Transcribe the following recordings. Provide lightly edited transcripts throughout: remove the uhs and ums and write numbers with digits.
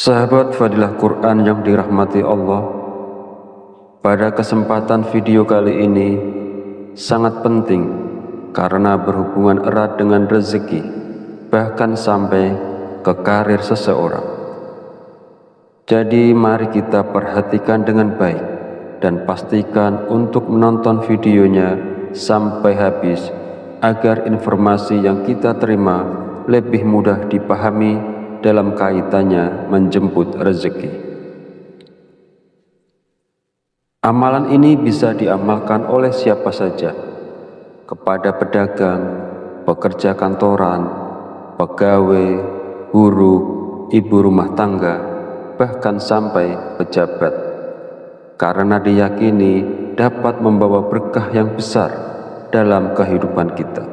Sahabat Fadilah Quran yang dirahmati Allah, pada kesempatan video kali ini sangat penting karena berhubungan erat dengan rezeki, bahkan sampai ke karir seseorang. Jadi mari kita perhatikan dengan baik dan pastikan untuk menonton videonya sampai habis agar informasi yang kita terima lebih mudah dipahami dalam kaitannya menjemput rezeki. Amalan ini bisa diamalkan oleh siapa saja, kepada pedagang, pekerja kantoran, pegawai, guru, ibu rumah tangga, bahkan sampai pejabat, karena diyakini dapat membawa berkah yang besar dalam kehidupan kita.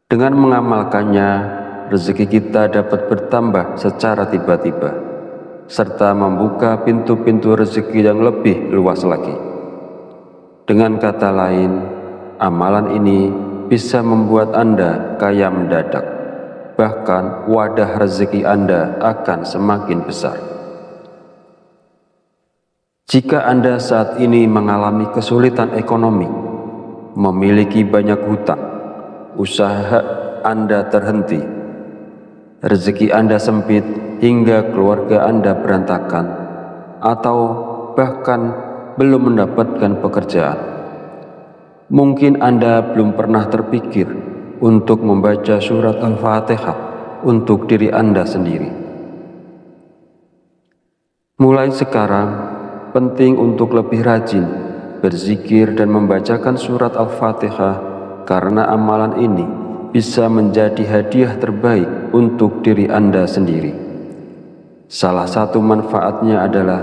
Dengan mengamalkannya, rezeki kita dapat bertambah secara tiba-tiba, serta membuka pintu-pintu rezeki yang lebih luas lagi. Dengan kata lain, amalan ini bisa membuat Anda kaya mendadak, bahkan wadah rezeki Anda akan semakin besar. Jika Anda saat ini mengalami kesulitan ekonomi, memiliki banyak hutang, usaha Anda terhenti, rezeki Anda sempit hingga keluarga Anda berantakan, atau bahkan belum mendapatkan pekerjaan, mungkin Anda belum pernah terpikir untuk membaca surat Al-Fatihah untuk diri Anda sendiri. Mulai sekarang, penting untuk lebih rajin berzikir dan membacakan surat Al-Fatihah, karena amalan ini bisa menjadi hadiah terbaik untuk diri Anda sendiri. Salah satu manfaatnya adalah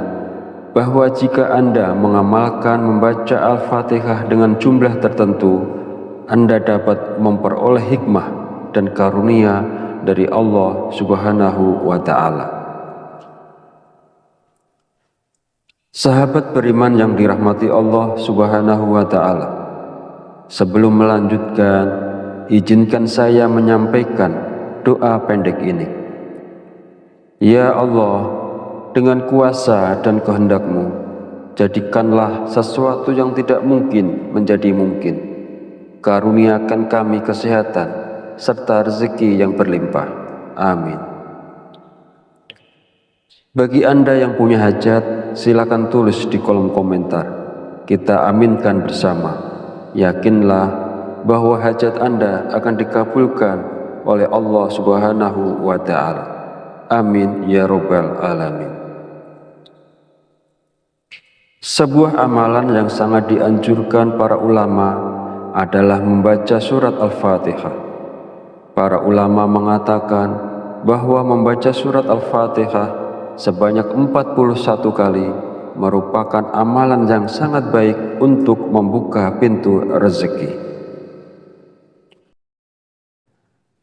bahwa jika Anda mengamalkan membaca Al-Fatihah dengan jumlah tertentu, Anda dapat memperoleh hikmah dan karunia dari Allah Subhanahu wa Ta'ala. Sahabat beriman yang dirahmati Allah Subhanahu wa Ta'ala, sebelum melanjutkan, izinkan saya menyampaikan doa pendek ini. Ya Allah, dengan kuasa dan kehendak-Mu, jadikanlah sesuatu yang tidak mungkin menjadi mungkin. Karuniakan kami kesehatan serta rezeki yang berlimpah. Amin. Bagi Anda yang punya hajat, silakan tulis di kolom komentar. Kita aminkan bersama. Yakinlah bahwa hajat Anda akan dikabulkan oleh Allah Subhanahu wa Ta'ala. Amin ya Rabbal Alamin. Sebuah amalan yang sangat dianjurkan para ulama adalah membaca surat Al-Fatihah. Para ulama mengatakan bahwa membaca surat Al-Fatihah sebanyak 41 kali merupakan amalan yang sangat baik untuk membuka pintu rezeki.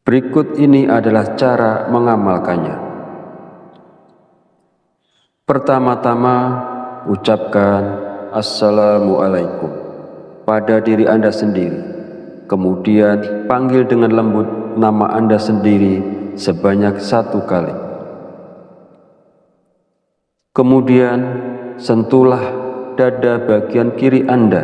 Berikut ini adalah cara mengamalkannya. Pertama-tama, ucapkan Assalamualaikum pada diri Anda sendiri. Kemudian panggil dengan lembut nama Anda sendiri sebanyak 1 kali. Kemudian sentuhlah dada bagian kiri Anda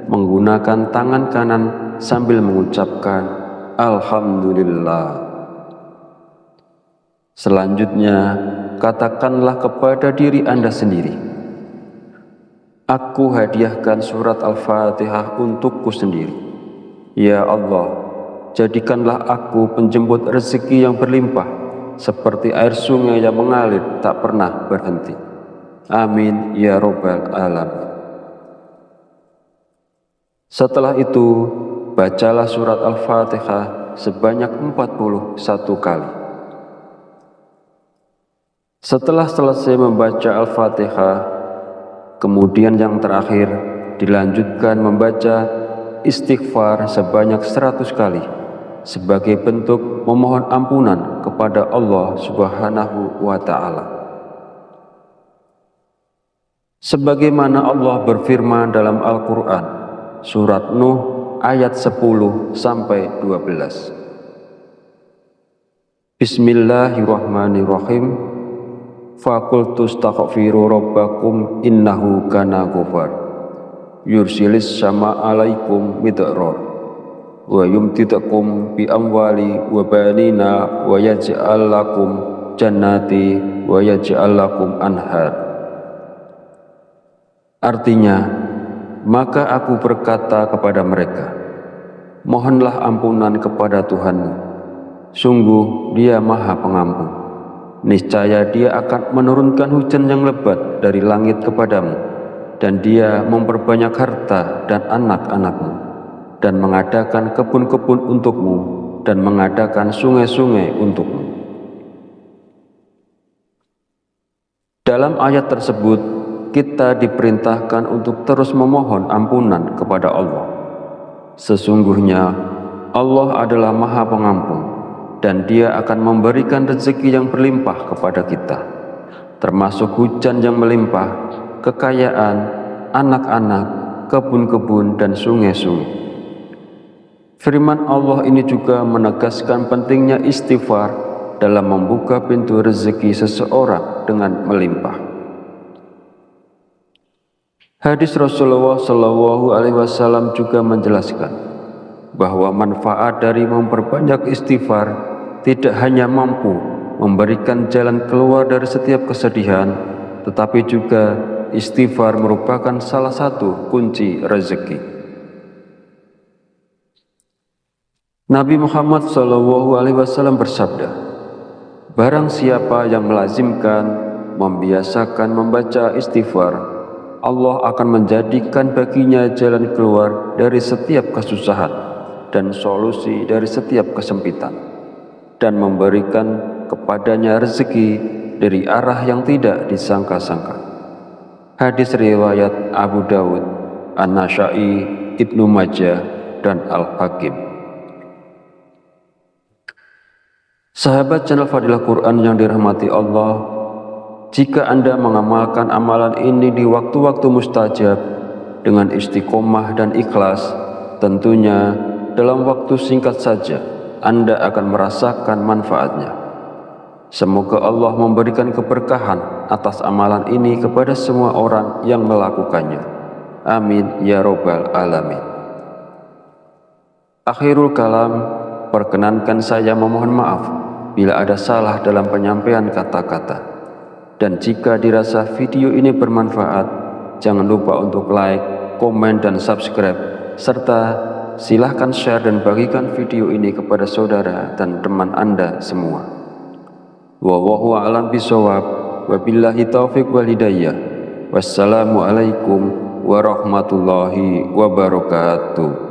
menggunakan tangan kanan sambil mengucapkan Alhamdulillah. Selanjutnya, katakanlah kepada diri Anda sendiri, aku hadiahkan surat Al-Fatihah untukku sendiri. Ya Allah, jadikanlah aku penjemput rezeki yang berlimpah, seperti air sungai yang mengalir tak pernah berhenti. Amin ya Rabbal Alamin. Setelah itu, bacalah surat Al-Fatihah sebanyak 41 kali. Setelah selesai membaca Al-Fatihah, kemudian yang terakhir dilanjutkan membaca istighfar sebanyak 100 kali sebagai bentuk memohon ampunan kepada Allah Subhanahu wa Ta'ala. Sebagaimana Allah berfirman dalam Al-Quran, surat Nuh ayat 10-12. Bismillahirrahmanirrahim. Faqultu astaghfiru rabbakum innahu kana ghafar. Yursilis sama alaikum midrar wa yumtidakum bi amwali wa banina wa yaj'al lakum jannati wa yaj'al lakum anhar. Artinya, maka aku berkata kepada mereka, mohonlah ampunan kepada Tuhanmu. Sungguh Dia Maha Pengampun. Niscaya Dia akan menurunkan hujan yang lebat dari langit kepadamu, dan Dia memperbanyak harta dan anak-anakmu, dan mengadakan kebun-kebun untukmu, dan mengadakan sungai-sungai untukmu. Dalam ayat tersebut, kita diperintahkan untuk terus memohon ampunan kepada Allah. Sesungguhnya Allah adalah Maha Pengampun, dan Dia akan memberikan rezeki yang berlimpah kepada kita, termasuk hujan yang melimpah, kekayaan, anak-anak, kebun-kebun, dan sungai-sungai. Firman Allah ini juga menegaskan pentingnya istighfar dalam membuka pintu rezeki seseorang dengan melimpah. Hadis Rasulullah SAW juga menjelaskan bahwa manfaat dari memperbanyak istighfar tidak hanya mampu memberikan jalan keluar dari setiap kesedihan, tetapi juga istighfar merupakan salah satu kunci rezeki. Nabi Muhammad SAW bersabda, barang siapa yang melazimkan, membiasakan membaca istighfar, Allah akan menjadikan baginya jalan keluar dari setiap kesusahan dan solusi dari setiap kesempitan, dan memberikan kepadanya rezeki dari arah yang tidak disangka-sangka. Hadis riwayat Abu Dawud, An-Nasa'i, Ibnu Majah, dan Al-Hakim. Sahabat channel Fadilah Quran yang dirahmati Allah, jika Anda mengamalkan amalan ini di waktu-waktu mustajab dengan istiqomah dan ikhlas, tentunya dalam waktu singkat saja Anda akan merasakan manfaatnya. Semoga Allah memberikan keberkahan atas amalan ini kepada semua orang yang melakukannya. Amin ya robbal alamin. Akhirul kalam, perkenankan saya memohon maaf bila ada salah dalam penyampaian kata-kata. Dan jika dirasa video ini bermanfaat, jangan lupa untuk like, komen, dan subscribe, serta silahkan share dan bagikan video ini kepada saudara dan teman Anda semua. Wallahu a'lam bishawab, wabillahi taufiq wal hidayah. Wassalamualaikum warahmatullahi wabarakatuh.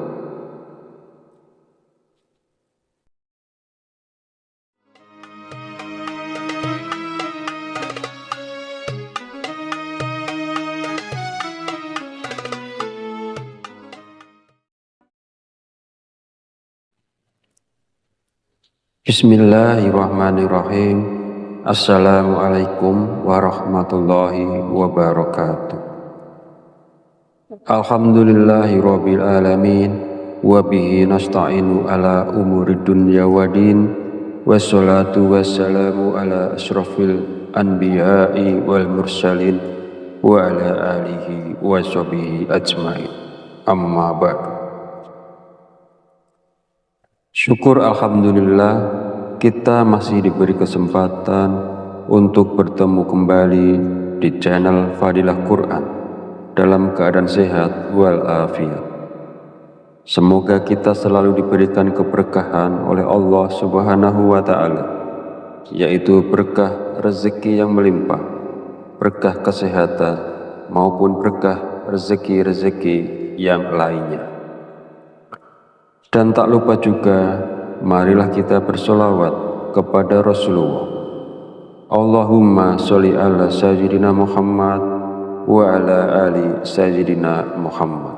Bismillahirrahmanirrahim. Assalamualaikum warahmatullahi wabarakatuh. Alhamdulillahirabbil alamin, wa bihi nasta'inu ala umurid dunya waddin, wassalatu wassalamu ala asyrafil anbiya'i wal mursalin wa ala alihi wa sahbihi ajmain. Amma ba'du. Syukur alhamdulillah, kita masih diberi kesempatan untuk bertemu kembali di channel Fadilah Quran dalam keadaan sehat walafiat. Semoga kita selalu diberikan keberkahan oleh Allah Subhanahu wa Ta'ala, yaitu berkah rezeki yang melimpah, berkah kesehatan, maupun berkah rezeki-rezeki yang lainnya. Dan tak lupa juga, marilah kita bersolawat kepada Rasulullah. Allahumma sholli ala sayyidina Muhammad wa ala ali sayyidina Muhammad.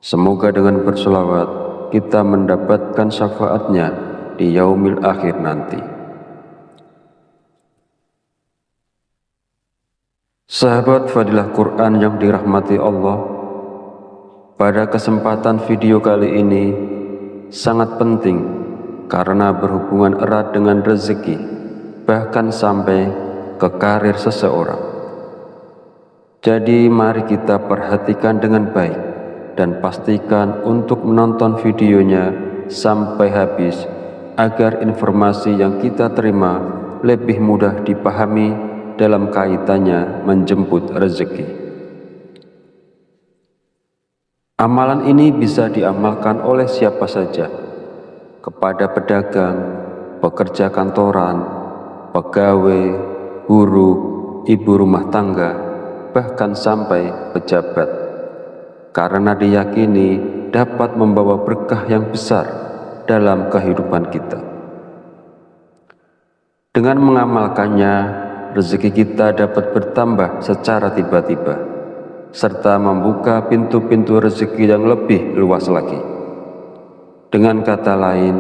Semoga dengan bersolawat kita mendapatkan syafaatnya di yaumil akhir nanti. Sahabat Fadilah Quran yang dirahmati Allah, pada kesempatan video kali ini sangat penting karena berhubungan erat dengan rezeki, bahkan sampai ke karir seseorang. Jadi mari kita perhatikan dengan baik dan pastikan untuk menonton videonya sampai habis agar informasi yang kita terima lebih mudah dipahami dalam kaitannya menjemput rezeki. Amalan ini bisa diamalkan oleh siapa saja, kepada pedagang, pekerja kantoran, pegawai, guru, ibu rumah tangga, bahkan sampai pejabat, karena diyakini dapat membawa berkah yang besar dalam kehidupan kita. Dengan mengamalkannya, rezeki kita dapat bertambah secara tiba-tiba, serta membuka pintu-pintu rezeki yang lebih luas lagi. Dengan kata lain,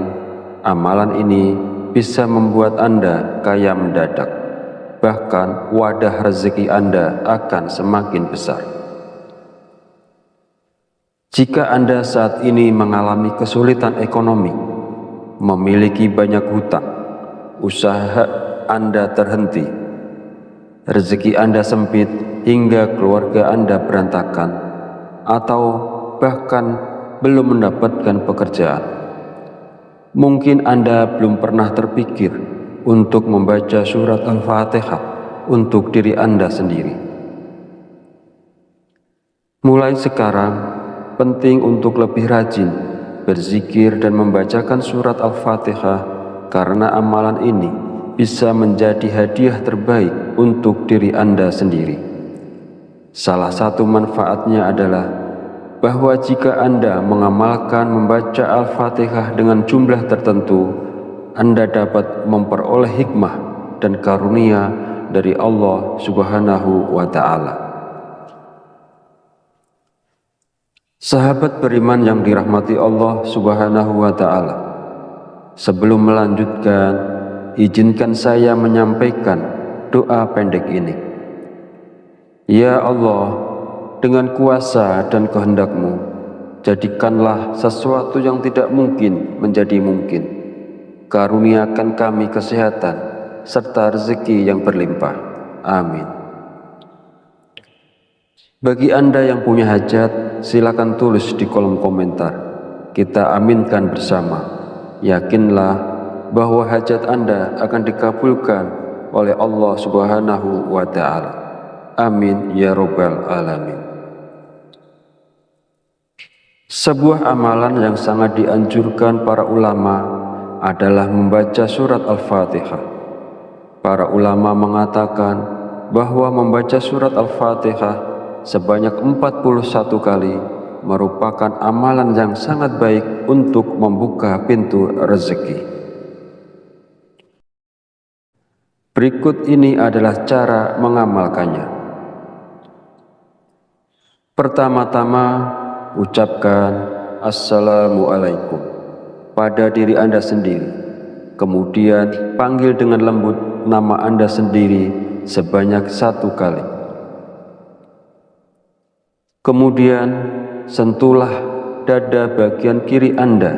amalan ini bisa membuat Anda kaya mendadak, bahkan wadah rezeki Anda akan semakin besar. Jika Anda saat ini mengalami kesulitan ekonomi, memiliki banyak hutang, usaha Anda terhenti, rezeki Anda sempit hingga keluarga Anda berantakan, atau bahkan belum mendapatkan pekerjaan, mungkin Anda belum pernah terpikir untuk membaca surat Al-Fatihah untuk diri Anda sendiri. Mulai sekarang, penting untuk lebih rajin berzikir dan membacakan surat Al-Fatihah, karena amalan ini bisa menjadi hadiah terbaik untuk diri Anda sendiri. Salah satu manfaatnya adalah bahwa jika Anda mengamalkan membaca Al-Fatihah dengan jumlah tertentu, Anda dapat memperoleh hikmah dan karunia dari Allah Subhanahu wa Ta'ala. Sahabat beriman yang dirahmati Allah Subhanahu wa Ta'ala, sebelum melanjutkan, izinkan saya menyampaikan doa pendek ini. Ya Allah, dengan kuasa dan kehendak-Mu, jadikanlah sesuatu yang tidak mungkin menjadi mungkin. Karuniakan kami kesehatan serta rezeki yang berlimpah. Amin. Bagi Anda yang punya hajat, silakan tulis di kolom komentar. Kita aminkan bersama. Yakinlah bahwa hajat Anda akan dikabulkan oleh Allah Subhanahu wa Ta'ala. Amin ya Rabbal Alamin. Sebuah amalan yang sangat dianjurkan para ulama adalah membaca surat Al-Fatihah. Para ulama mengatakan bahwa membaca surat Al-Fatihah sebanyak 41 kali merupakan amalan yang sangat baik untuk membuka pintu rezeki. Berikut ini adalah cara mengamalkannya. Pertama-tama, ucapkan Assalamualaikum pada diri Anda sendiri. Kemudian panggil dengan lembut nama Anda sendiri sebanyak 1 kali. Kemudian sentuhlah dada bagian kiri Anda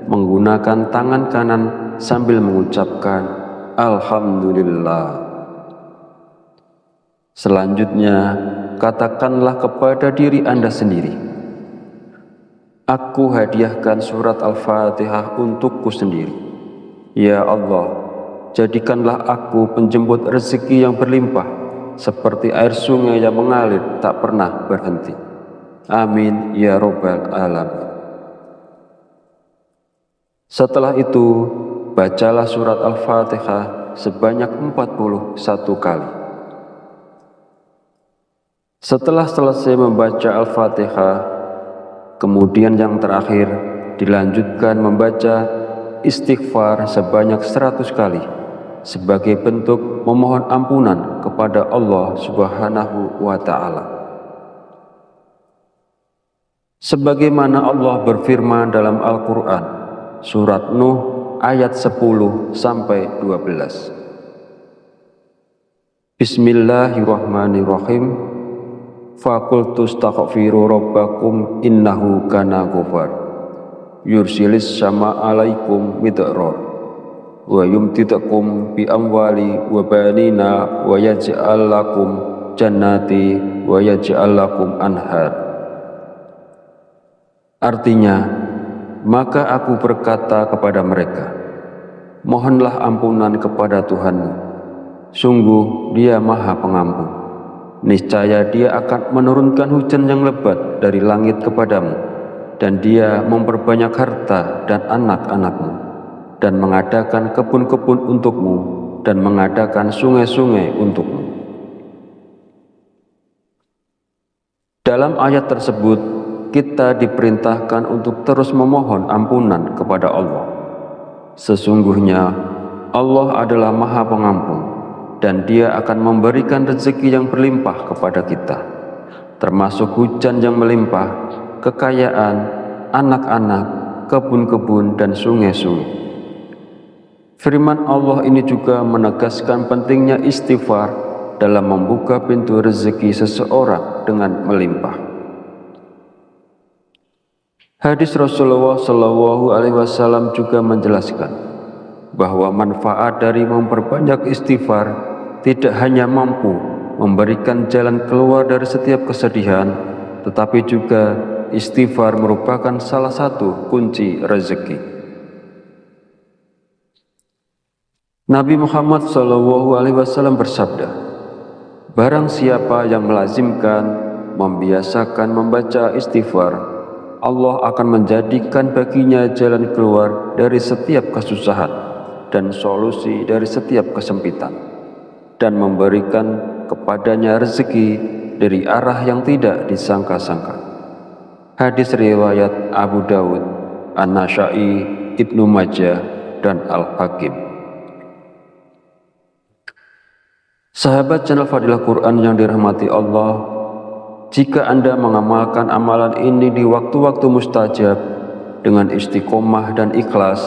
menggunakan tangan kanan sambil mengucapkan Alhamdulillah. Selanjutnya, katakanlah kepada diri Anda sendiri, aku hadiahkan surat Al-Fatihah untukku sendiri. Ya Allah, jadikanlah aku penjemput rezeki yang berlimpah, seperti air sungai yang mengalir tak pernah berhenti. Amin ya Rabbal Alamin. Setelah itu, bacalah surat Al-Fatihah sebanyak 41 kali. Setelah selesai membaca Al-Fatihah, kemudian yang terakhir dilanjutkan membaca istighfar sebanyak 100 kali sebagai bentuk memohon ampunan kepada Allah Subhanahu wa Ta'ala. Sebagaimana Allah berfirman dalam Al-Quran, surat Nuh ayat 10-12. Bismillahirrahmanirrahim. Faqultu astaghfiru rabbakum innahu kana ghafar. yursilis sama alaikum midrar wa yumtidakum bi amwali wa banina wa yaj'al lakum jannati wa yaj'al lakum anhar. Artinya, maka aku berkata kepada mereka, mohonlah ampunan kepada Tuhanmu, sungguh Dia Maha Pengampun. Niscaya Dia akan menurunkan hujan yang lebat dari langit kepadamu, dan Dia memperbanyak harta dan anak-anakmu, dan mengadakan kebun-kebun untukmu, dan mengadakan sungai-sungai untukmu. Dalam ayat tersebut, kita diperintahkan untuk terus memohon ampunan kepada Allah. Sesungguhnya Allah adalah Maha Pengampun, dan Dia akan memberikan rezeki yang berlimpah kepada kita, termasuk hujan yang melimpah, kekayaan, anak-anak, kebun-kebun, dan sungai-sungai. Firman Allah ini juga menegaskan pentingnya istighfar dalam membuka pintu rezeki seseorang dengan melimpah. Hadis Rasulullah SAW juga menjelaskan bahwa manfaat dari memperbanyak istighfar tidak hanya mampu memberikan jalan keluar dari setiap kesedihan, tetapi juga istighfar merupakan salah satu kunci rezeki. Nabi Muhammad SAW bersabda, barang siapa yang melazimkan, membiasakan membaca istighfar, Allah akan menjadikan baginya jalan keluar dari setiap kesusahan dan solusi dari setiap kesempitan, dan memberikan kepadanya rezeki dari arah yang tidak disangka-sangka. Hadis riwayat Abu Dawud, An-Nasa'i, Ibnu Majah, dan Al-Hakim. Sahabat channel Fadilah Quran yang dirahmati Allah, jika Anda mengamalkan amalan ini di waktu-waktu mustajab dengan istiqomah dan ikhlas,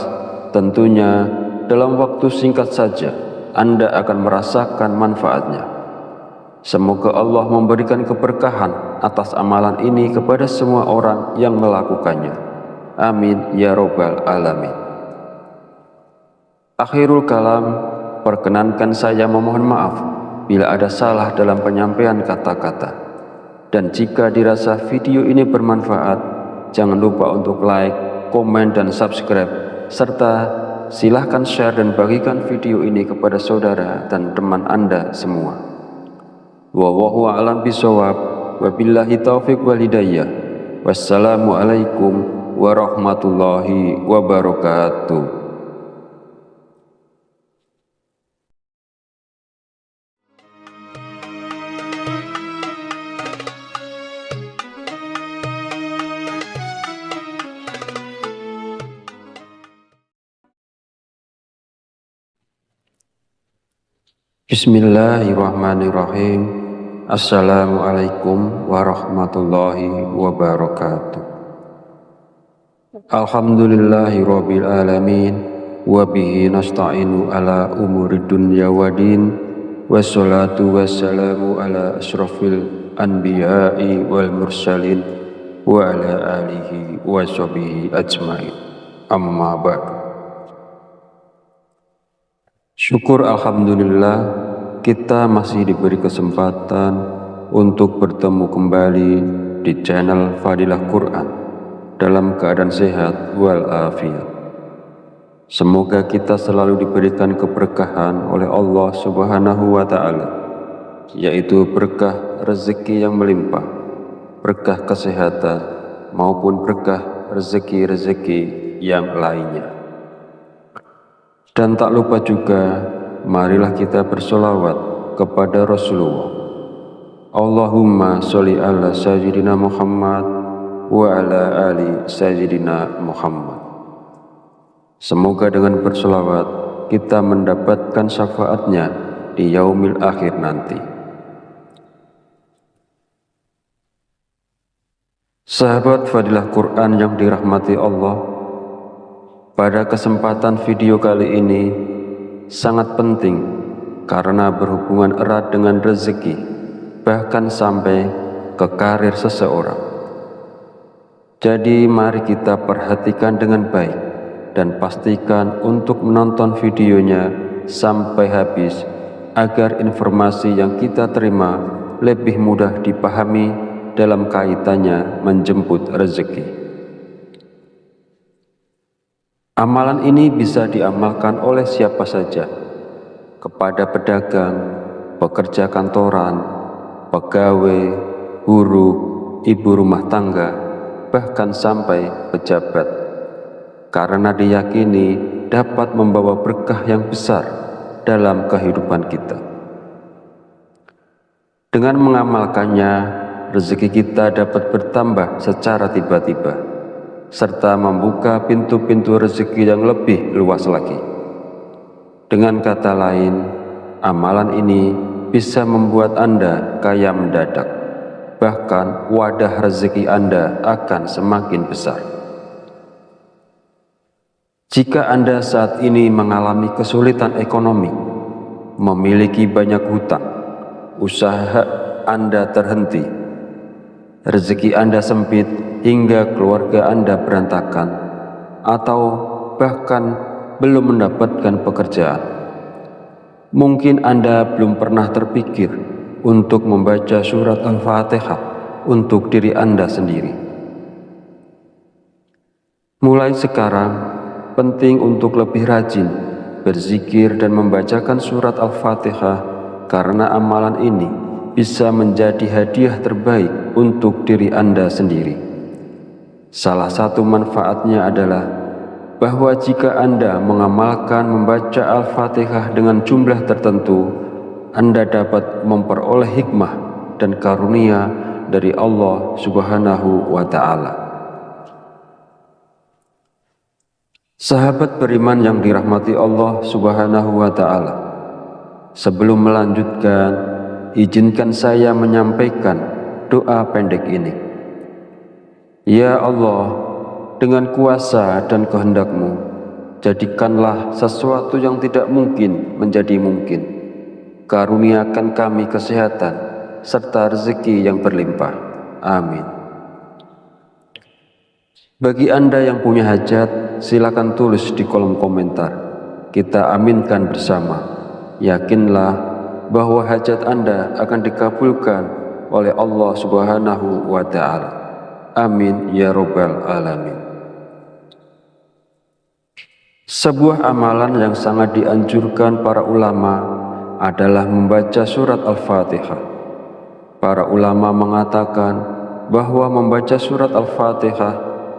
tentunya dalam waktu singkat saja Anda akan merasakan manfaatnya. Semoga Allah memberikan keberkahan atas amalan ini kepada semua orang yang melakukannya. Amin ya robbal alamin. Akhirul kalam, perkenankan saya memohon maaf bila ada salah dalam penyampaian kata-kata. Dan jika dirasa video ini bermanfaat, jangan lupa untuk like, komen, dan subscribe, serta silahkan share dan bagikan video ini kepada saudara dan teman Anda semua. Wallahu a'lam bishawab, wabillahi taufiq wal hidayah. Wassalamualaikum warahmatullahi wabarakatuh. Bismillahirrahmanirrahim. Assalamualaikum warahmatullahi wabarakatuh. Alhamdulillahi rabbil alamin, wabihi nasta'inu ala umuri dunya wadin, wassalatu wassalamu ala asrafil anbiya'i wal mursalin, wa ala alihi wa sahbihi ajmain. Amma ba'du. Syukur alhamdulillah, kita masih diberi kesempatan untuk bertemu kembali di channel Fadilah Quran dalam keadaan sehat walafiat. Semoga kita selalu diberikan keberkahan oleh Allah Subhanahu wa Ta'ala, yaitu berkah rezeki yang melimpah, berkah kesehatan, maupun berkah rezeki-rezeki yang lainnya. Dan tak lupa juga, marilah kita bersolawat kepada Rasulullah. Allahumma sholli ala sayyidina Muhammad wa ala ali sayyidina Muhammad. Semoga dengan bersolawat kita mendapatkan syafaatnya di yaumil akhir nanti. Sahabat Fadilah Quran yang dirahmati Allah, pada kesempatan video kali ini sangat penting karena berhubungan erat dengan rezeki, bahkan sampai ke karir seseorang. Jadi mari kita perhatikan dengan baik dan pastikan untuk menonton videonya sampai habis agar informasi yang kita terima lebih mudah dipahami dalam kaitannya menjemput rezeki. Amalan ini bisa diamalkan oleh siapa saja, kepada pedagang, pekerja kantoran, pegawai, guru, ibu rumah tangga, bahkan sampai pejabat, karena diyakini dapat membawa berkah yang besar dalam kehidupan kita. Dengan mengamalkannya, rezeki kita dapat bertambah secara tiba-tiba, serta membuka pintu-pintu rezeki yang lebih luas lagi. Dengan kata lain, amalan ini bisa membuat Anda kaya mendadak, bahkan wadah rezeki Anda akan semakin besar. Jika Anda saat ini mengalami kesulitan ekonomi, memiliki banyak hutang, usaha Anda terhenti, rezeki Anda sempit hingga keluarga Anda berantakan, atau bahkan belum mendapatkan pekerjaan, mungkin Anda belum pernah terpikir untuk membaca surat Al-Fatihah untuk diri Anda sendiri. Mulai sekarang, penting untuk lebih rajin berzikir dan membacakan surat Al-Fatihah, karena amalan ini bisa menjadi hadiah terbaik untuk diri Anda sendiri. Salah satu manfaatnya adalah bahwa jika Anda mengamalkan membaca Al-Fatihah dengan jumlah tertentu, Anda dapat memperoleh hikmah dan karunia dari Allah Subhanahu wa Ta'ala. Sahabat beriman yang dirahmati Allah Subhanahu wa Ta'ala, sebelum melanjutkan, izinkan saya menyampaikan doa pendek ini. Ya Allah, dengan kuasa dan kehendak-Mu, jadikanlah sesuatu yang tidak mungkin menjadi mungkin. Karuniakan kami kesehatan serta rezeki yang berlimpah. Amin. Bagi Anda yang punya hajat, silakan tulis di kolom komentar. Kita aminkan bersama. Yakinlah bahwa hajat Anda akan dikabulkan oleh Allah Subhanahu wa Ta'ala. Amin ya Rabbal Alamin. Sebuah amalan yang sangat dianjurkan para ulama adalah membaca surat Al-Fatihah. Para ulama mengatakan bahwa membaca surat Al-Fatihah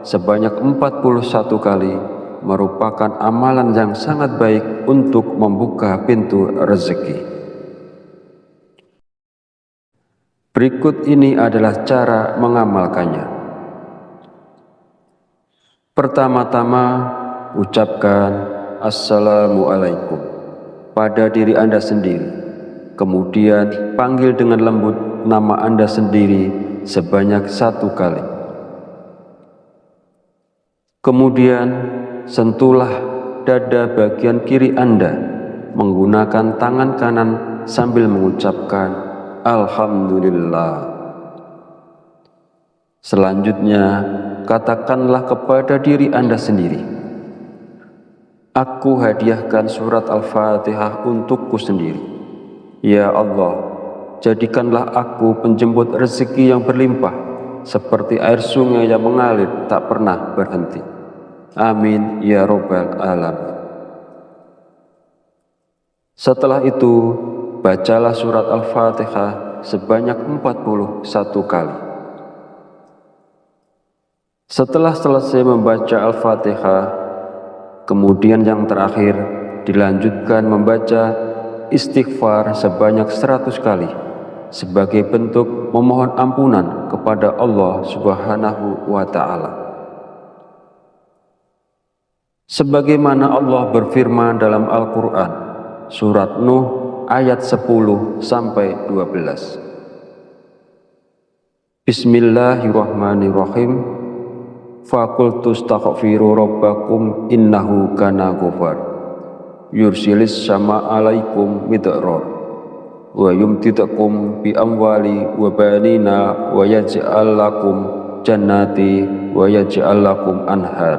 sebanyak 41 kali merupakan amalan yang sangat baik untuk membuka pintu rezeki. Berikut ini adalah cara mengamalkannya. Pertama-tama, ucapkan Assalamualaikum pada diri Anda sendiri. Kemudian panggil dengan lembut nama Anda sendiri sebanyak 1 kali. Kemudian sentuhlah dada bagian kiri Anda menggunakan tangan kanan sambil mengucapkan Alhamdulillah. Selanjutnya, katakanlah kepada diri Anda sendiri, aku hadiahkan surat Al-Fatihah untukku sendiri. Ya Allah, jadikanlah aku penjemput rezeki yang berlimpah, seperti air sungai yang mengalir tak pernah berhenti. Amin ya Rabbal Alamin. Setelah itu, bacalah surat Al-Fatihah sebanyak 41 kali. Setelah selesai membaca Al-Fatihah, kemudian yang terakhir dilanjutkan membaca istighfar sebanyak 100 kali sebagai bentuk memohon ampunan kepada Allah Subhanahu wa Ta'ala. Sebagaimana Allah berfirman dalam Al-Quran, surat Nuh ayat 10-12. Bismillahirrahmanirrahim. Faqultu astaghfiru rabbakum innahu kana ghafar. Yursilis sama alaikum midrar wa yumtidakum bi amwali wa banina wa yaj'al lakum jannati wa yaj'al lakum anhar.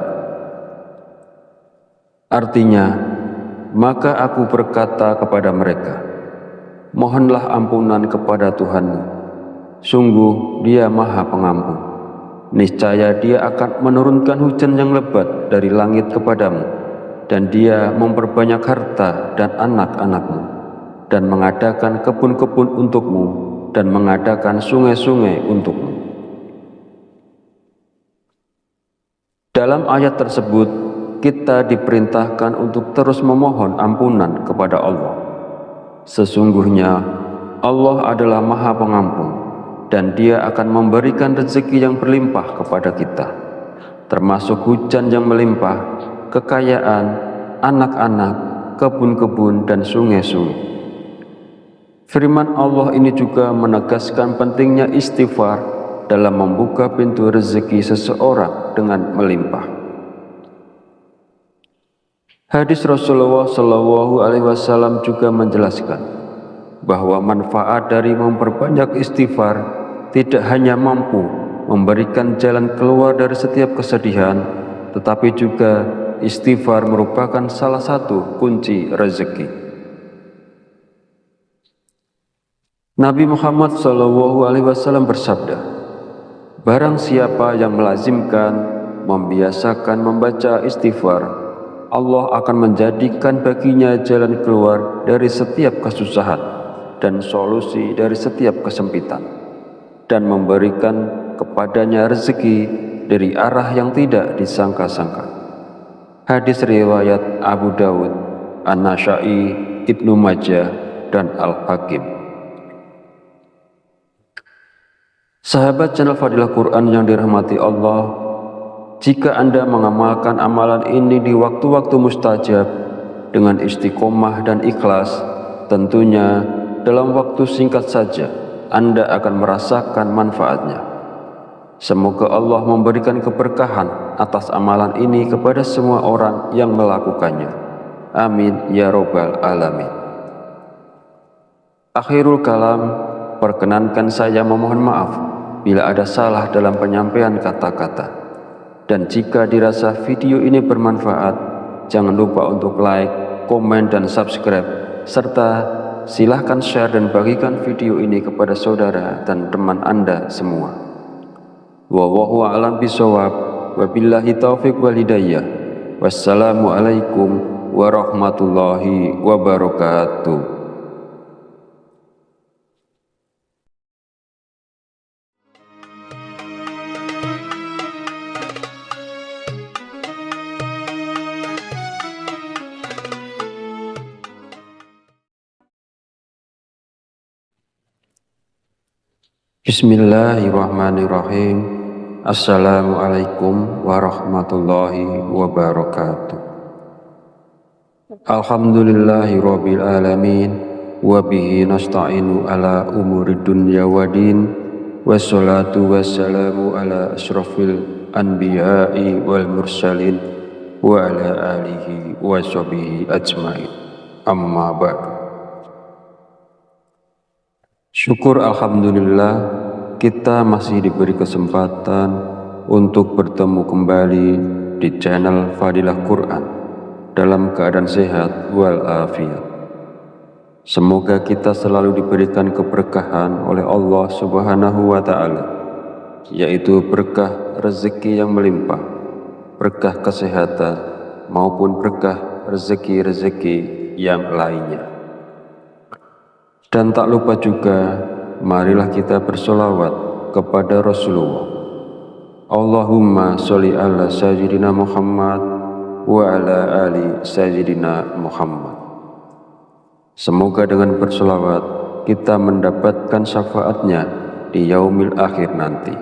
Artinya, maka aku berkata kepada mereka, mohonlah ampunan kepada Tuhanmu. Sungguh Dia Maha Pengampun. Niscaya Dia akan menurunkan hujan yang lebat dari langit kepadamu, dan Dia memperbanyak harta dan anak-anakmu, dan mengadakan kebun-kebun untukmu, dan mengadakan sungai-sungai untukmu. Dalam ayat tersebut, kita diperintahkan untuk terus memohon ampunan kepada Allah. Sesungguhnya Allah adalah Maha Pengampun, dan Dia akan memberikan rezeki yang berlimpah kepada kita, termasuk hujan yang melimpah, kekayaan, anak-anak, kebun-kebun, dan sungai-sungai. Firman Allah ini juga menegaskan pentingnya istighfar dalam membuka pintu rezeki seseorang dengan melimpah. Hadis Rasulullah SAW juga menjelaskan bahwa manfaat dari memperbanyak istighfar tidak hanya mampu memberikan jalan keluar dari setiap kesedihan, tetapi juga istighfar merupakan salah satu kunci rezeki. Nabi Muhammad SAW bersabda, barang siapa yang melazimkan, membiasakan membaca istighfar, Allah akan menjadikan baginya jalan keluar dari setiap kesusahan dan solusi dari setiap kesempitan, dan memberikan kepadanya rezeki dari arah yang tidak disangka-sangka. Hadis riwayat Abu Dawud, An-Nasa'i, Ibnu Majah, dan Al-Hakim. Sahabat channel Fadilah Quran yang dirahmati Allah, jika Anda mengamalkan amalan ini di waktu-waktu mustajab dengan istiqomah dan ikhlas, tentunya dalam waktu singkat saja Anda akan merasakan manfaatnya. Semoga Allah memberikan keberkahan atas amalan ini kepada semua orang yang melakukannya. Amin ya robbal alamin. Akhirul kalam, perkenankan saya memohon maaf bila ada salah dalam penyampaian kata-kata. Dan jika dirasa video ini bermanfaat, jangan lupa untuk like, komen, dan subscribe, serta silahkan share dan bagikan video ini kepada saudara dan teman Anda semua. Wallahu a'lam bishawab, wabillahi taufiq wal hidayah. Wassalamualaikum warahmatullahi wabarakatuh. Bismillahirrahmanirrahim. Assalamualaikum warahmatullahi wabarakatuh. Alhamdulillahi rabbil alamin, wabihi nasta'inu ala umuri dunya wa din, wassalatu wassalamu ala ashrafil anbiya'i wal mursalin, wa ala alihi wa sahbihi ajma'in. Amma ba'du. Syukur alhamdulillah, kita masih diberi kesempatan untuk bertemu kembali di channel Fadilah Quran dalam keadaan sehat walafiat. Semoga kita selalu diberikan keberkahan oleh Allah Subhanahu wa Ta'ala, yaitu berkah rezeki yang melimpah, berkah kesehatan, maupun berkah rezeki-rezeki yang lainnya. Dan tak lupa juga, marilah kita bersolawat kepada Rasulullah. Allahumma sholli ala sayyidina Muhammad wa ala ali sayyidina Muhammad. Semoga dengan bersolawat kita mendapatkan syafaatnya di yaumil akhir nanti.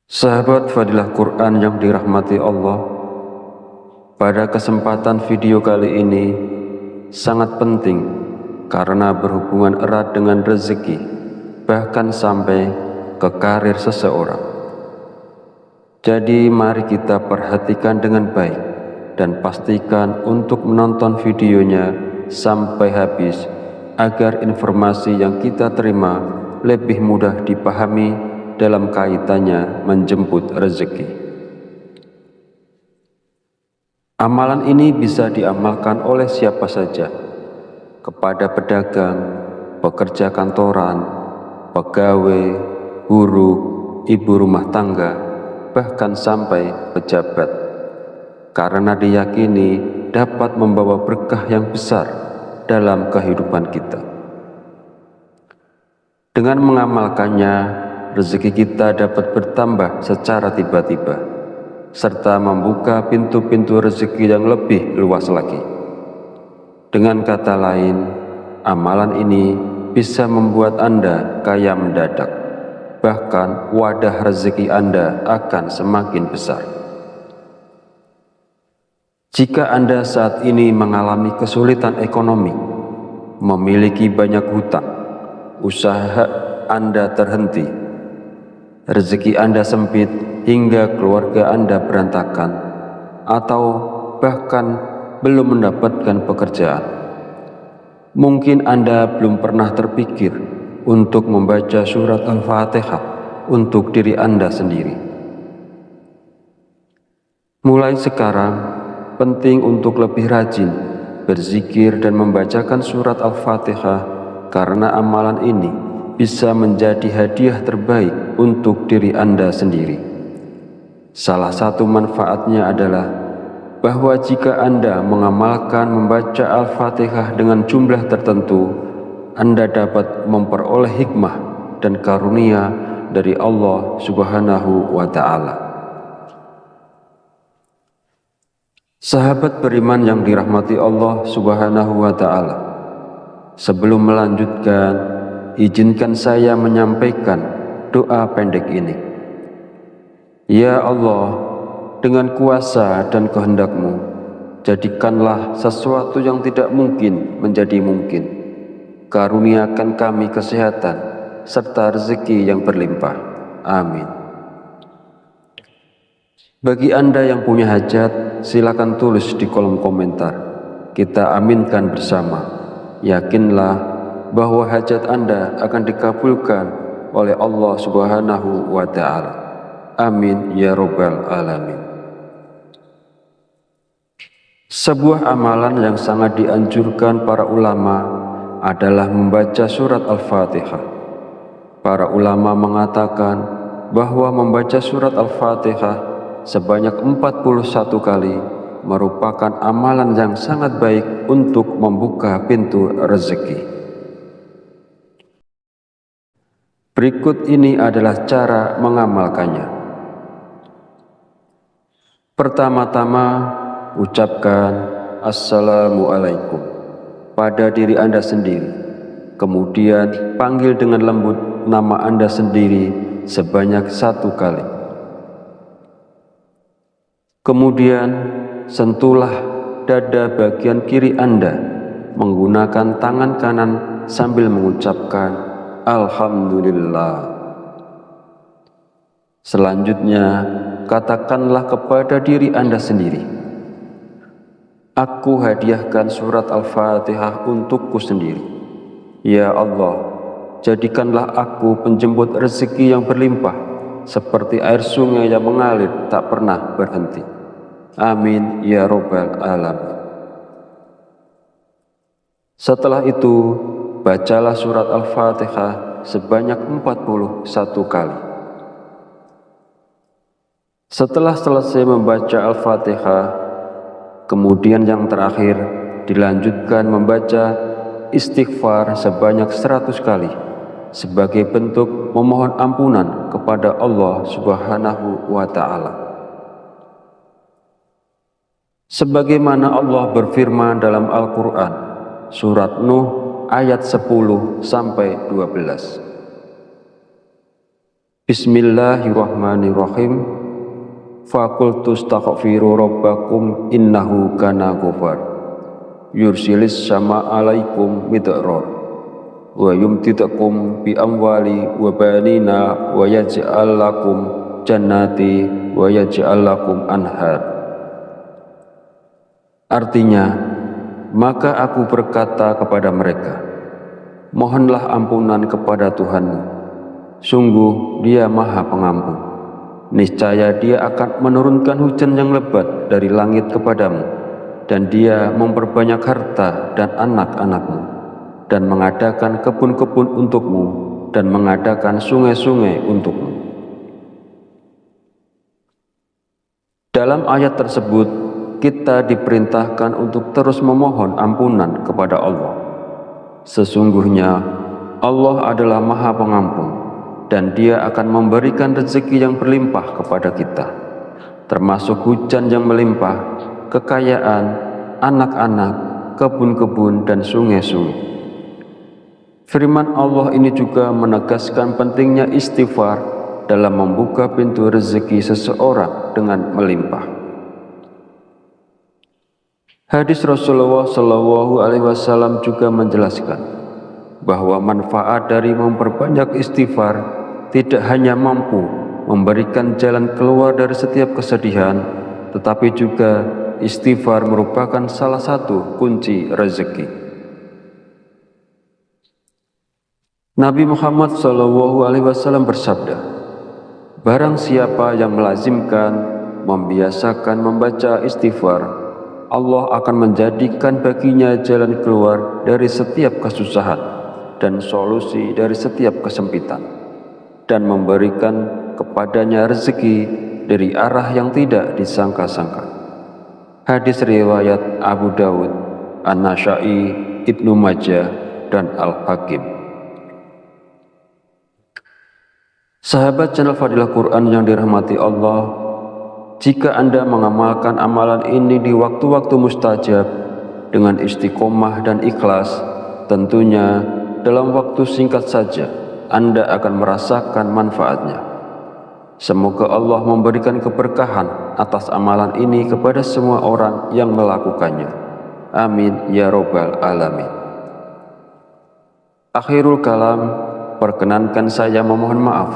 Sahabat Fadilah Quran yang dirahmati Allah, pada kesempatan video kali ini sangat penting karena berhubungan erat dengan rezeki, bahkan sampai ke karir seseorang. Jadi mari kita perhatikan dengan baik dan pastikan untuk menonton videonya sampai habis agar informasi yang kita terima lebih mudah dipahami dalam kaitannya menjemput rezeki. Amalan ini bisa diamalkan oleh siapa saja, kepada pedagang, pekerja kantoran, pegawai, buruh, ibu rumah tangga, bahkan sampai pejabat, karena diyakini dapat membawa berkah yang besar dalam kehidupan kita. Dengan mengamalkannya, rezeki kita dapat bertambah secara tiba-tiba, serta membuka pintu-pintu rezeki yang lebih luas lagi. Dengan kata lain, amalan ini bisa membuat Anda kaya mendadak, bahkan wadah rezeki Anda akan semakin besar. Jika Anda saat ini mengalami kesulitan ekonomi, memiliki banyak hutang, usaha Anda terhenti, rezeki Anda sempit hingga keluarga Anda berantakan, atau bahkan belum mendapatkan pekerjaan, mungkin Anda belum pernah terpikir untuk membaca surat Al-Fatihah untuk diri Anda sendiri. Mulai sekarang, penting untuk lebih rajin berzikir dan membacakan surat Al-Fatihah, karena amalan ini bisa menjadi hadiah terbaik untuk diri Anda sendiri. Salah satu manfaatnya adalah bahwa jika Anda mengamalkan membaca Al-Fatihah dengan jumlah tertentu, Anda dapat memperoleh hikmah dan karunia dari Allah Subhanahu wa Ta'ala. Sahabat beriman yang dirahmati Allah Subhanahu wa Ta'ala, sebelum melanjutkan, izinkan saya menyampaikan doa pendek ini. Ya Allah, dengan kuasa dan kehendak-Mu, jadikanlah sesuatu yang tidak mungkin menjadi mungkin. Karuniakan kami kesehatan serta rezeki yang berlimpah. Amin. Bagi Anda yang punya hajat, silakan tulis di kolom komentar. Kita aminkan bersama. Yakinlah bahwa hajat Anda akan dikabulkan oleh Allah Subhanahu wa Ta'ala. Amin ya Rabbal Alamin. Sebuah amalan yang sangat dianjurkan para ulama adalah membaca surat Al-Fatihah. Para ulama mengatakan bahwa membaca surat Al-Fatihah sebanyak 41 kali merupakan amalan yang sangat baik untuk membuka pintu rezeki. Berikut ini adalah cara mengamalkannya. Pertama-tama, ucapkan Assalamualaikum pada diri Anda sendiri. Kemudian panggil dengan lembut nama Anda sendiri sebanyak 1 kali. Kemudian sentuhlah dada bagian kiri Anda menggunakan tangan kanan sambil mengucapkan Alhamdulillah. Selanjutnya, katakanlah kepada diri Anda sendiri, aku hadiahkan surat Al-Fatihah untukku sendiri. Ya Allah, jadikanlah aku penjemput rezeki yang berlimpah, seperti air sungai yang mengalir tak pernah berhenti. Amin ya Rabbal Alamin. Setelah itu, bacalah surat Al-Fatihah sebanyak 41 kali. Setelah selesai membaca Al-Fatihah, kemudian yang terakhir dilanjutkan membaca istighfar sebanyak 100 kali sebagai bentuk memohon ampunan kepada Allah Subhanahu wa Ta'ala. Sebagaimana Allah berfirman dalam Al-Quran, surat Nuh ayat 10-12. Bismillahirrahmanirrahim. Faqultu astaghfiru rabbakum innahu kana ghafar yursilis sama alaikum midrar wa yumtidakum bi amwali wa banina wa yaj'al lakum jannati wa yaj'al lakum anhar. Artinya, maka aku berkata kepada mereka, mohonlah ampunan kepada Tuhanmu, Sungguh Dia Maha Pengampun. Niscaya Dia akan menurunkan hujan yang lebat dari langit kepadamu, dan Dia memperbanyak harta dan anak-anakmu, dan mengadakan kebun-kebun untukmu, dan mengadakan sungai-sungai untukmu. Dalam ayat tersebut, kita diperintahkan untuk terus memohon ampunan kepada Allah. Sesungguhnya Allah adalah Maha Pengampun, dan Dia akan memberikan rezeki yang berlimpah kepada kita, termasuk hujan yang melimpah, kekayaan, anak-anak, kebun-kebun, dan sungai-sungai. Firman Allah ini juga menegaskan pentingnya istighfar dalam membuka pintu rezeki seseorang dengan melimpah. Hadis Rasulullah SAW juga menjelaskan bahwa manfaat dari memperbanyak istighfar tidak hanya mampu memberikan jalan keluar dari setiap kesedihan, tetapi juga istighfar merupakan salah satu kunci rezeki. Nabi Muhammad SAW bersabda, barang siapa yang melazimkan, membiasakan membaca istighfar, Allah akan menjadikan baginya jalan keluar dari setiap kesusahan dan solusi dari setiap kesempitan, dan memberikan kepadanya rezeki dari arah yang tidak disangka-sangka. Hadis riwayat Abu Dawud, An-Nasa'i, Ibnu Majah, dan Al-Hakim. Sahabat channel Fadilah Quran yang dirahmati Allah, jika Anda mengamalkan amalan ini di waktu-waktu mustajab dengan istiqomah dan ikhlas, tentunya dalam waktu singkat saja Anda akan merasakan manfaatnya. Semoga Allah memberikan keberkahan atas amalan ini kepada semua orang yang melakukannya. Amin ya robbal alamin. Akhirul kalam, perkenankan saya memohon maaf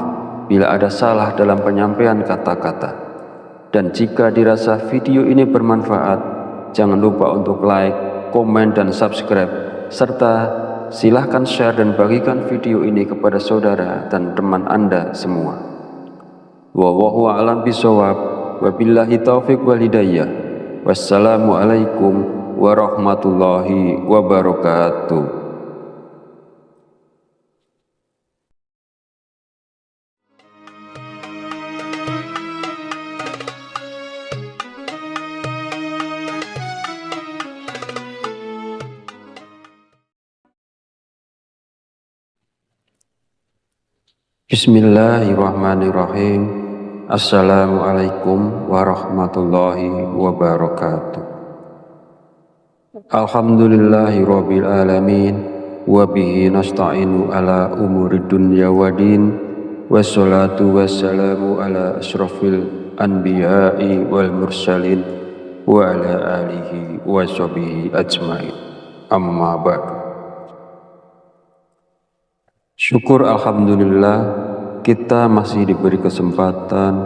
bila ada salah dalam penyampaian kata-kata. Dan jika dirasa video ini bermanfaat, jangan lupa untuk like, komen, dan subscribe, serta silahkan share dan bagikan video ini kepada saudara dan teman Anda semua. Wallahu a'lam bishawab, wabillahi taufiq wal hidayah. Wassalamualaikum warahmatullahi wabarakatuh. Bismillahirrahmanirrahim. Assalamualaikum warahmatullahi wabarakatuh. Alhamdulillahirabbil alamin, wa bihi nasta'inu ala umurid dunya waddin, wassalatu wassalamu ala asyrafil anbiya'i wal mursalin wa ala alihi wa sahbihi ajmain. Amma ba'du. Syukur alhamdulillah, kita masih diberi kesempatan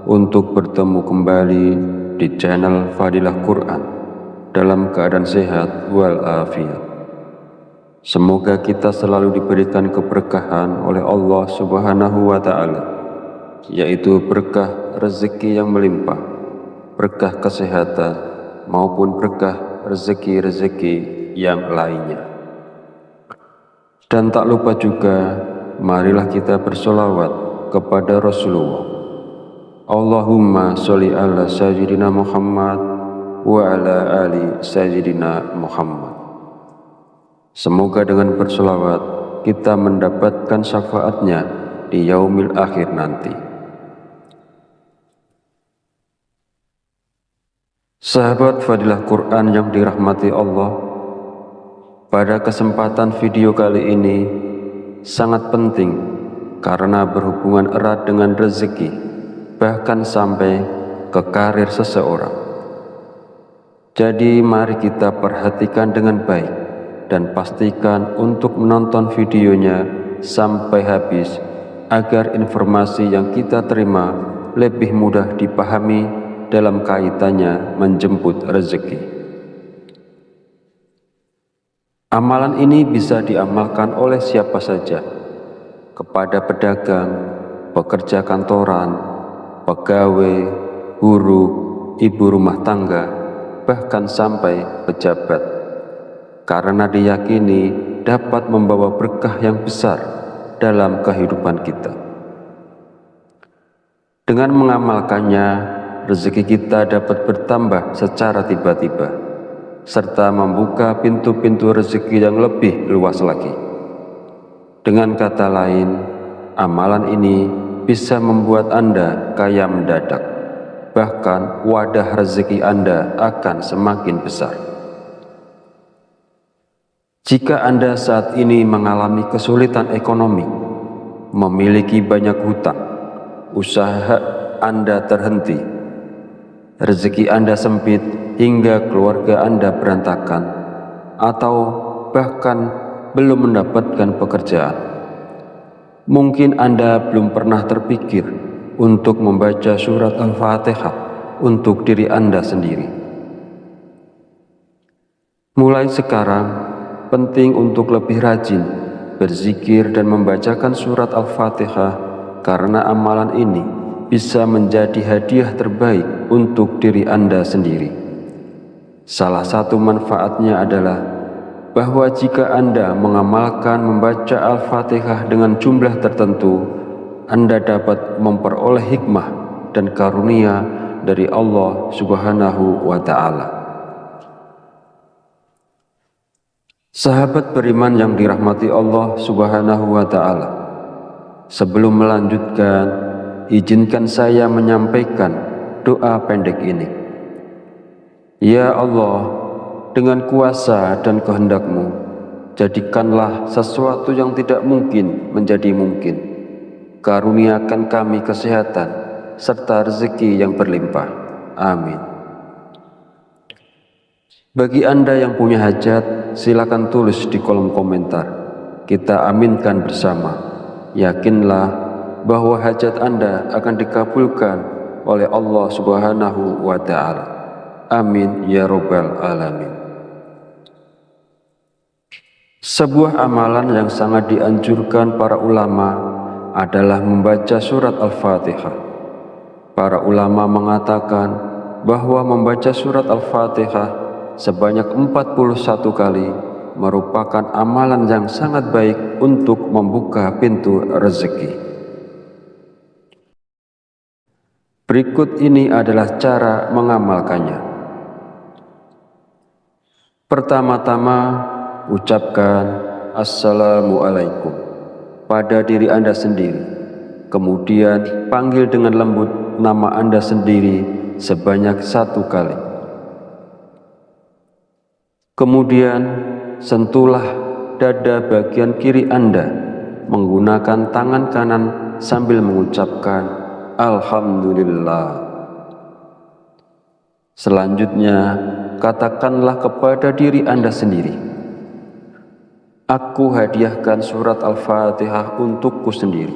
untuk bertemu kembali di channel Fadilah Quran dalam keadaan sehat walafiat. Semoga kita selalu diberikan keberkahan oleh Allah Subhanahu wa Ta'ala, yaitu berkah rezeki yang melimpah, berkah kesehatan, maupun berkah rezeki-rezeki yang lainnya. Dan tak lupa juga, marilah kita bersolawat kepada Rasulullah. Allahumma sholli ala sayyidina Muhammad wa ala ali sayyidina Muhammad. Semoga dengan bersolawat kita mendapatkan syafaatnya di yaumil akhir nanti. Sahabat Fadilah Quran yang dirahmati Allah, pada kesempatan video kali ini sangat penting karena berhubungan erat dengan rezeki, bahkan sampai ke karir seseorang. Jadi mari kita perhatikan dengan baik dan pastikan untuk menonton videonya sampai habis agar informasi yang kita terima lebih mudah dipahami dalam kaitannya menjemput rezeki. Amalan ini bisa diamalkan oleh siapa saja, kepada pedagang, pekerja kantoran, pegawai, buruh, ibu rumah tangga, bahkan sampai pejabat, karena diyakini dapat membawa berkah yang besar dalam kehidupan kita. Dengan mengamalkannya, rezeki kita dapat bertambah secara tiba-tiba, serta membuka pintu-pintu rezeki yang lebih luas lagi. Dengan kata lain, amalan ini bisa membuat Anda kaya mendadak, bahkan wadah rezeki Anda akan semakin besar. Jika Anda saat ini mengalami kesulitan ekonomi, memiliki banyak hutang, usaha Anda terhenti, rezeki Anda sempit hingga keluarga Anda berantakan, atau bahkan belum mendapatkan pekerjaan, mungkin Anda belum pernah terpikir untuk membaca surat Al-Fatihah untuk diri Anda sendiri. Mulai sekarang, penting untuk lebih rajin berzikir dan membacakan surat Al-Fatihah, karena amalan ini bisa menjadi hadiah terbaik untuk diri Anda sendiri. Salah satu manfaatnya adalah bahwa jika Anda mengamalkan membaca Al-Fatihah dengan jumlah tertentu, Anda dapat memperoleh hikmah dan karunia dari Allah Subhanahu wa Ta'ala. Sahabat beriman yang dirahmati Allah Subhanahu wa Ta'ala, sebelum melanjutkan, izinkan saya menyampaikan doa pendek ini. Ya Allah, dengan kuasa dan kehendak-Mu, jadikanlah sesuatu yang tidak mungkin menjadi mungkin. Karuniakan kami kesehatan serta rezeki yang berlimpah. Amin. Bagi Anda yang punya hajat, silakan tulis di kolom komentar. Kita aminkan bersama. Yakinlah bahwa hajat Anda akan dikabulkan oleh Allah Subhanahu wa Ta'ala. Amin ya Rabbal Alamin. Sebuah amalan yang sangat dianjurkan para ulama adalah membaca surat Al-Fatihah. Para ulama mengatakan bahwa membaca surat Al-Fatihah sebanyak 41 kali merupakan amalan yang sangat baik untuk membuka pintu rezeki. Berikut ini adalah cara mengamalkannya. Pertama-tama, ucapkan Assalamualaikum pada diri Anda sendiri. Kemudian panggil dengan lembut nama Anda sendiri sebanyak 1 kali. Kemudian sentuhlah dada bagian kiri Anda menggunakan tangan kanan sambil mengucapkan Alhamdulillah. Selanjutnya, katakanlah kepada diri Anda sendiri, aku hadiahkan surat Al-Fatihah untukku sendiri.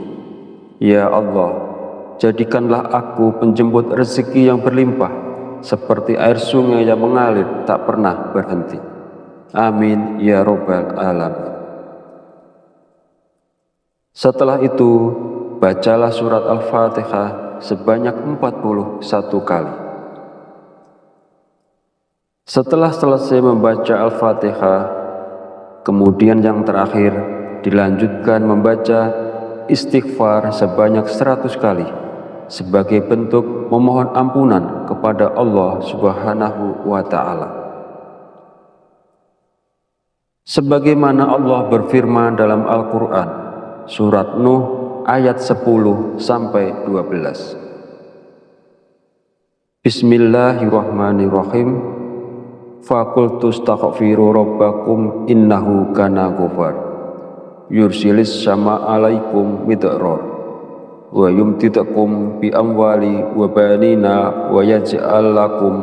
Ya Allah, jadikanlah aku penjemput rezeki yang berlimpah, seperti air sungai yang mengalir tak pernah berhenti. Amin ya Rabbal Alamin. Setelah itu, bacalah surat Al-Fatihah sebanyak 41 kali. Setelah selesai membaca Al-Fatihah, kemudian yang terakhir dilanjutkan membaca istighfar sebanyak 100 kali sebagai bentuk memohon ampunan kepada Allah Subhanahu wa Ta'ala. Sebagaimana Allah berfirman dalam Al-Quran, surat Nuh ayat 10-12. Bismillahirrahmanirrahim. Faqultu astaghfiru rabbakum innahu kana ghafar yursilis sama alaikum midrar wa yumtidakum bi amwali wa banina wa yaj'al lakum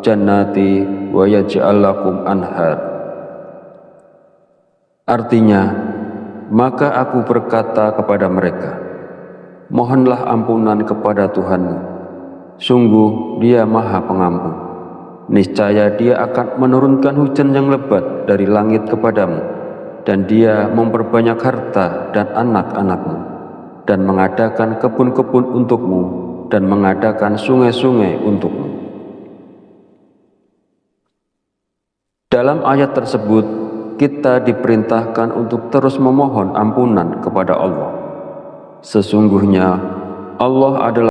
jannati wa yaj'al lakum anhar. Artinya, maka aku berkata kepada mereka, mohonlah ampunan kepada Tuhanmu, sungguh Dia Maha Pengampun. Niscaya Dia akan menurunkan hujan yang lebat dari langit kepadamu, dan Dia memperbanyak harta dan anak-anakmu. dan mengadakan kebun-kebun untukmu dan mengadakan sungai-sungai untukmu. Dalam ayat tersebut, kita diperintahkan untuk terus memohon ampunan kepada Allah. Sesungguhnya Allah adalah